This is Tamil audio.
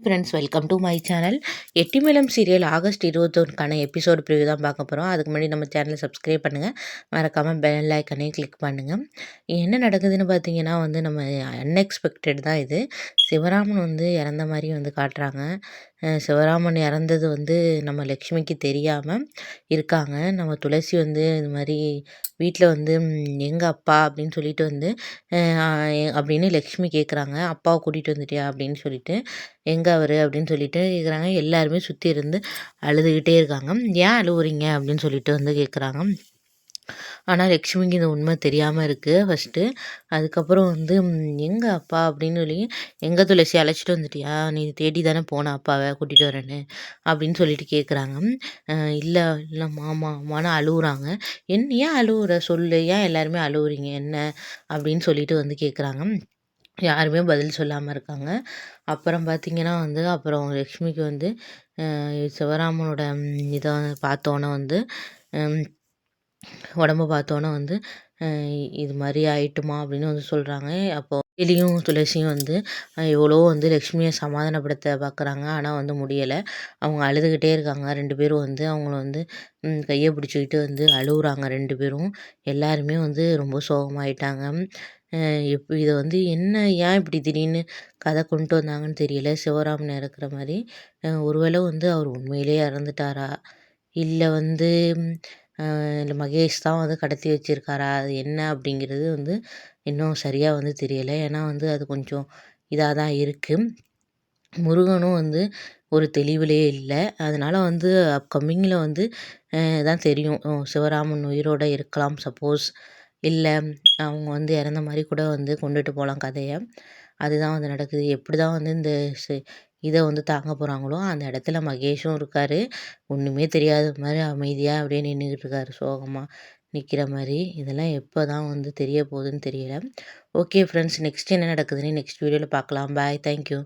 Friends, welcome to my channel. எட்டிமேளம் சீரியல் ஆகஸ்ட் 21க்கான எபிசோடு ப்ரிவ்யூ தான் பார்க்க போகிறோம். அதுக்கு முன்னாடி நம்ம சேனலை சப்ஸ்கிரைப் பண்ணுங்கள், மறக்காமல் பெல் ஐக்கனையும் கிளிக் பண்ணுங்கள். என்ன நடக்குதுன்னு பார்த்தீங்கன்னா நம்ம அன்எக்ஸ்பெக்டட் தான் இது. சிவராமன் இறந்த மாதிரி காட்டுறாங்க. சிவராமன் இறந்தது நம்ம லக்ஷ்மிக்கு தெரியாமல் இருக்காங்க. நம்ம துளசி இது மாதிரி வீட்டில் எங்கள் அப்பா அப்படின்னு சொல்லிட்டு அப்படின்னு லக்ஷ்மி கேட்குறாங்க. அப்பாவை கூட்டிகிட்டு வந்துட்டியா அப்படின்னு சொல்லிட்டு, எங்கே அவர் அப்படின்னு சொல்லிட்டு கேட்குறாங்க. எல்லாருமே சுற்றி இருந்து அழுதுகிட்டே இருக்காங்க. ஏன் அழுவுறீங்க அப்படின்னு சொல்லிட்டு கேட்குறாங்க. ஆனால் லக்ஷ்மிக்கு இந்த உண்மை தெரியாமல் இருக்குது ஃபஸ்ட்டு. அதுக்கப்புறம் எங்கே அப்பா அப்படின்னு சொல்லி, எங்கே துளசி அழைச்சிட்டு வந்துட்டியா, நீ தேடி தானே போன அப்பாவை கூட்டிகிட்டு வரேன்னு அப்படின்னு சொல்லிட்டு கேட்குறாங்க. இல்லை இல்லை மாமா அம்மானு அழுவுறாங்க. ஏன் அழுவுற சொல்லு, ஏன் எல்லாருமே அழுவுறீங்க என்ன அப்படின்னு சொல்லிட்டு கேட்குறாங்க. யாருமே பதில் சொல்லாமல் இருக்காங்க. அப்புறம் பார்த்திங்கன்னா அப்புறம் லக்ஷ்மிக்கு சிவராமனோட இதை பார்த்தோன்னே உடம்ப பார்த்தோன்னே இது மாதிரி ஆயிட்டுமா அப்படின்னு சொல்கிறாங்க. அப்போது எலியும் துளசியும் எவ்வளோ லக்ஷ்மியை சமாதானப்படுத்த பார்க்குறாங்க. ஆனால் முடியலை. அவங்க அழுதுகிட்டே இருக்காங்க. 2 பேரும் அவங்கள கையை பிடிச்சிக்கிட்டு அழுகுறாங்க 2 பேரும். எல்லாருமே ரொம்ப சோகமாயிட்டாங்க. இப்போ இதை என்ன ஏன் இப்படி திடீர்னு கதை கொண்டு வந்தாங்கன்னு தெரியல. சிவராமன் இறக்குற மாதிரி ஒருவேளை அவர் உண்மையிலேயே இறந்துட்டாரா, இல்லை இல்லை மகேஷ் தான் கடத்தி வச்சிருக்காரா, அது என்ன அப்படிங்கிறது இன்னும் சரியாக தெரியலை. ஏன்னா அது கொஞ்சம் இதாக தான் இருக்குது. முருகனும் ஒரு தெளிவிலேயே இல்லை. அதனால் அப்கமிங்கில் தான் தெரியும். சிவராமன் உயிரோடு இருக்கலாம் சப்போஸ். இல்லை அவங்க இறந்த மாதிரி கூட கொண்டுட்டு போகலாம் கதையை. அதுதான் நடக்குது. எப்படி தான் இந்த இதை தாங்க போகிறாங்களோ, அந்த இடத்துல மகேஷும் இருக்கார். ஒன்றுமே தெரியாத மாதிரி அமைதியாக அப்படியே நின்றுக்கிட்டு இருக்காரு, சோகமாக நிற்கிற மாதிரி. இதெல்லாம் எப்போ தான் தெரிய போகுதுன்னு தெரியல. ஓகே ஃப்ரெண்ட்ஸ், நெக்ஸ்ட் என்ன நடக்குதுன்னு நெக்ஸ்ட் வீடியோவில் பார்க்கலாம். பாய், தேங்க்யூ.